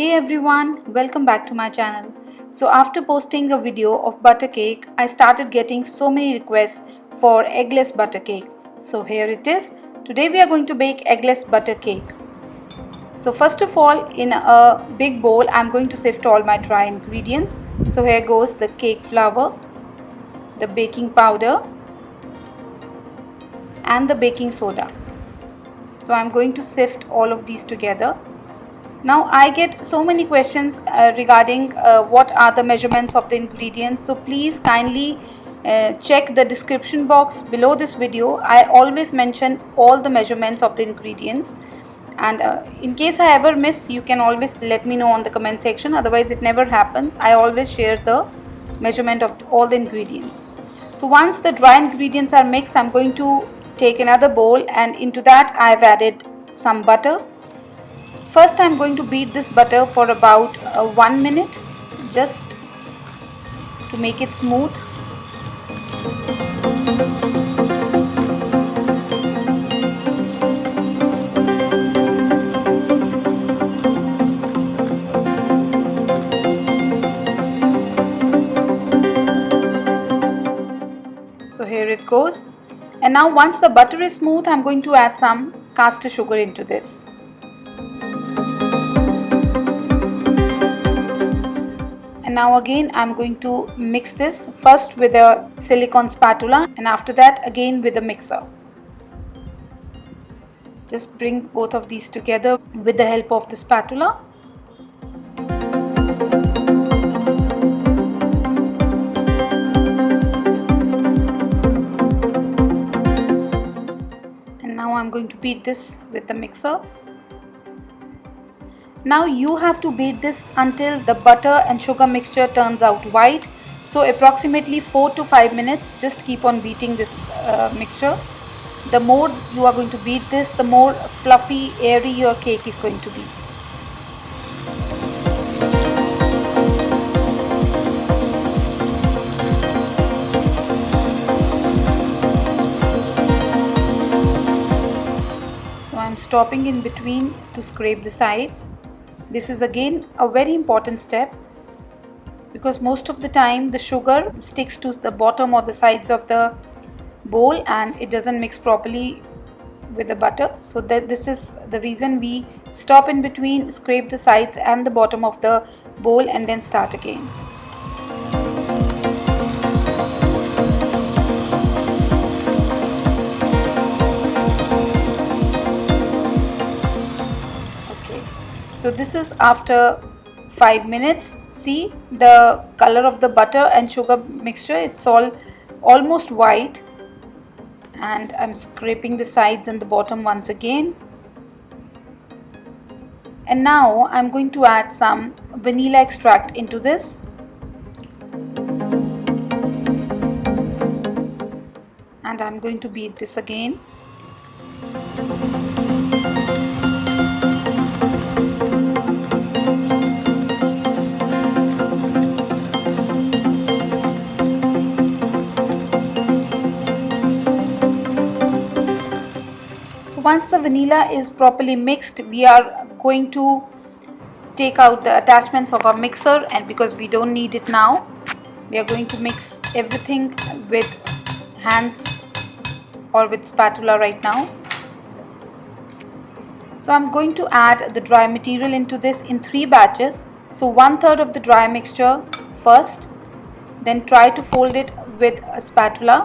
Hey everyone, welcome back to my channel. So after posting a video of butter cake, I started getting so many requests for eggless butter cake. So here it is. Today we are going to bake eggless butter cake. So first of all, in a big bowl, I'm going to sift all my dry ingredients. So here goes the cake flour, the baking powder and the baking soda. So I'm going to sift all of these together. Now I get so many questions regarding what are the measurements of the ingredients, so please kindly check the description box below this video. I always mention all the measurements of the ingredients, and in case I ever miss, you can always let me know on the comment section. Otherwise it never happens. I always share the measurement of all the ingredients. So once the dry ingredients are mixed, I'm going to take another bowl, and into that I've added some butter. First I'm going to beat this butter for about 1 minute, just to make it smooth. So here it goes. And now once the butter is smooth, I'm going to add some castor sugar into this. And now again I'm going to mix this first with a silicone spatula, and after that again with a mixer. Just bring both of these together with the help of the spatula. And now I'm going to beat this with the mixer. Now you have to beat this until the butter and sugar mixture turns out white. So approximately 4 to 5 minutes, just keep on beating this mixture. The more you are going to beat this, the more fluffy, airy your cake is going to be. So I'm stopping in between to scrape the sides. This is again a very important step, because most of the time the sugar sticks to the bottom or the sides of the bowl and it doesn't mix properly with the butter. So this is the reason we stop in between, scrape the sides and the bottom of the bowl, and then start again. So this is after 5 minutes. See the color of the butter and sugar mixture, it's almost white, and I'm scraping the sides and the bottom once again. And now I'm going to add some vanilla extract into this. And I'm going to beat this again. Once the vanilla is properly mixed, we are going to take out the attachments of our mixer, and because we don't need it now, we are going to mix everything with hands or with spatula right now. So I'm going to add the dry material into this in 3 batches. So 1/3 of the dry mixture first, then try to fold it with a spatula.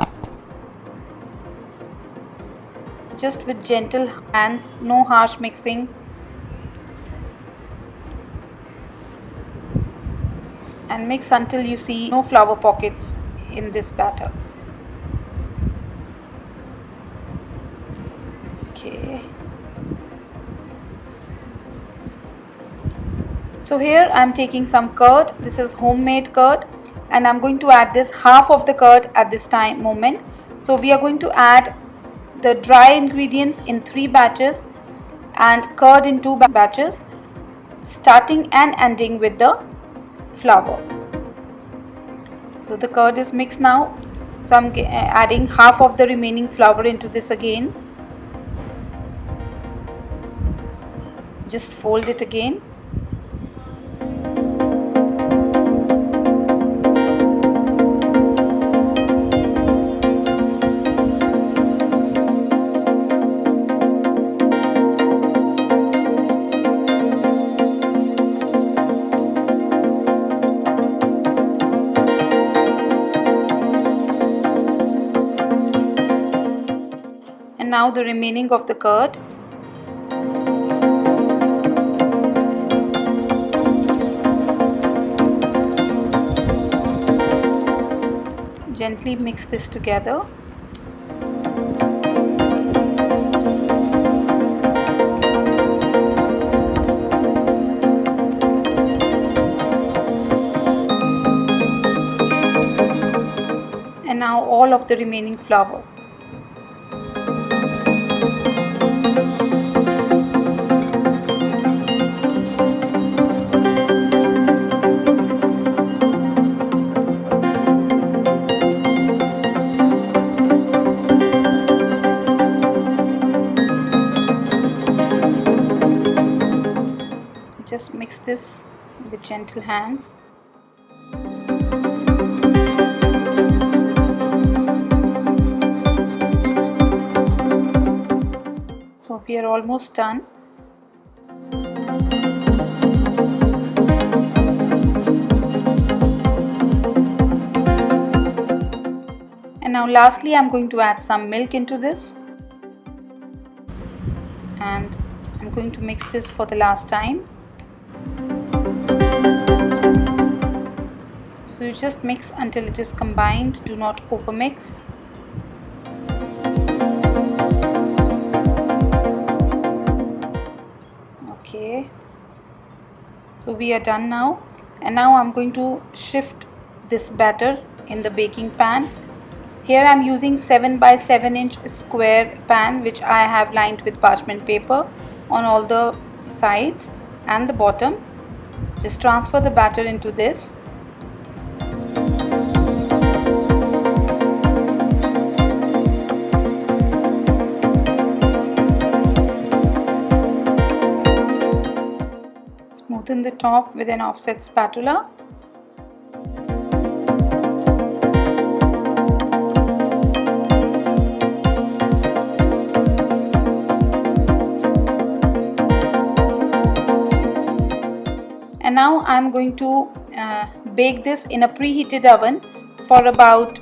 Just with gentle hands, no harsh mixing. And mix until you see no flour pockets in this batter. Okay. So here I am taking some curd. This is homemade curd, and I am going to add this half of the curd at this moment. So we are going to add the dry ingredients in 3 batches and curd in 2 batches, starting and ending with the flour. So the curd is mixed now, so I'm adding half of the remaining flour into this again. Just fold it again now the remaining of the curd. Gently mix this together. And now all of the remaining flour. Just mix this with gentle hands. So we are almost done. And now lastly, I'm going to add some milk into this. And I'm going to mix this for the last time. So you just mix until it is combined, do not overmix. Okay, so we are done now, and now I'm going to shift this batter in the baking pan. Here I'm using 7 by 7 inch square pan which I have lined with parchment paper on all the sides and the bottom. Just transfer the batter into this. Smoothen the top with an offset spatula. And now I'm going to bake this in a preheated oven for about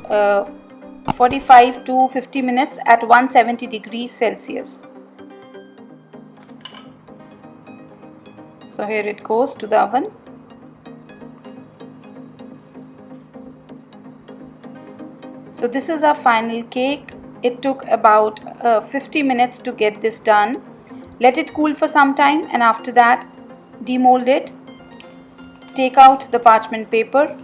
45 to 50 minutes at 170 degrees Celsius. So here it goes to the oven. So this is our final cake. It took about 50 minutes to get this done. Let it cool for some time, and after that demold it. Take out the parchment paper.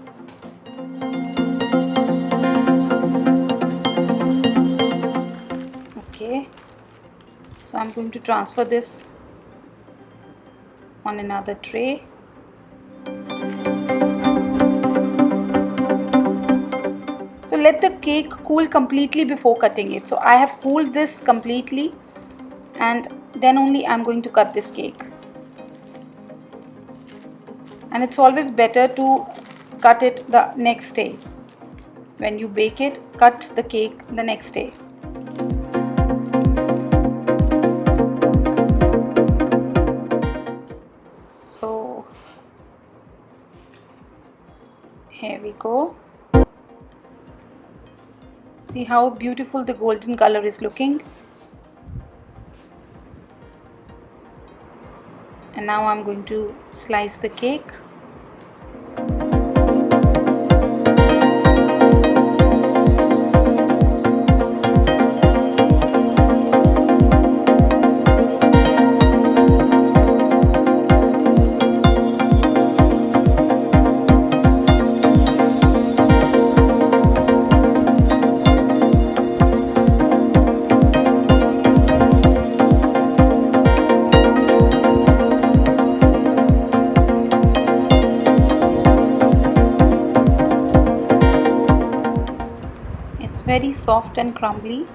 Okay, so I'm going to transfer this on another tray. So let the cake cool completely before cutting it. So I have cooled this completely, and then only I'm going to cut this cake. And it's always better to cut it the next day. When you bake it, cut the cake the next day. So here we go. See how beautiful the golden color is looking. And now I'm going to slice the cake. Very soft and crumbly.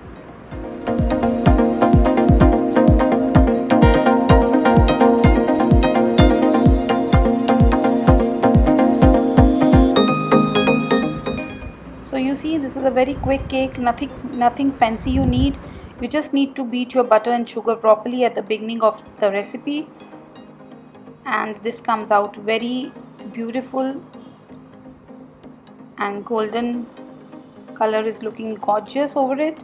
So you see, this is a very quick cake, nothing fancy you need. You just need to beat your butter and sugar properly at the beginning of the recipe, and this comes out very beautiful, and golden color is looking gorgeous over it.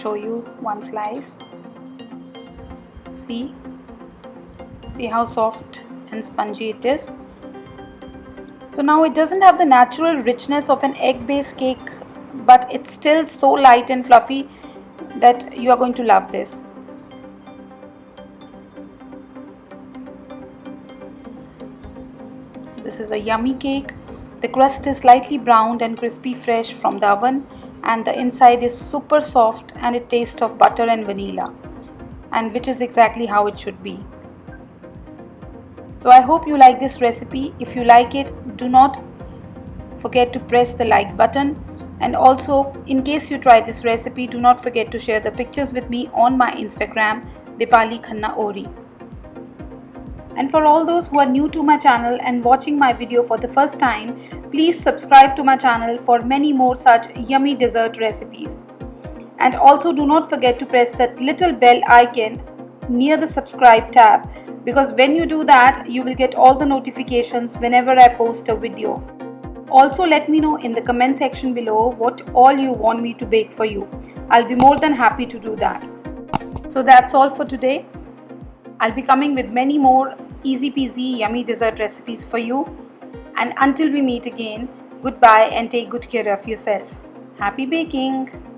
show you one slice. See how soft and spongy it is. So now it doesn't have the natural richness of an egg-based cake, but it's still so light and fluffy that you are going to love this. This is a yummy cake. The crust is slightly browned and crispy fresh from the oven, and the inside is super soft and it tastes of butter and vanilla, and which is exactly how it should be. So I hope you like this recipe. If you like it, do not forget to press the like button, and also in case you try this recipe, do not forget to share the pictures with me on my Instagram, Deepali Ohri. And for all those who are new to my channel and watching my video for the first time, please subscribe to my channel for many more such yummy dessert recipes. And also do not forget to press that little bell icon near the subscribe tab, because when you do that, you will get all the notifications whenever I post a video. Also let me know in the comment section below what all you want me to bake for you. I'll be more than happy to do that. So that's all for today. I'll be coming with many more easy peasy yummy dessert recipes for you. And until we meet again, goodbye and take good care of yourself. Happy baking!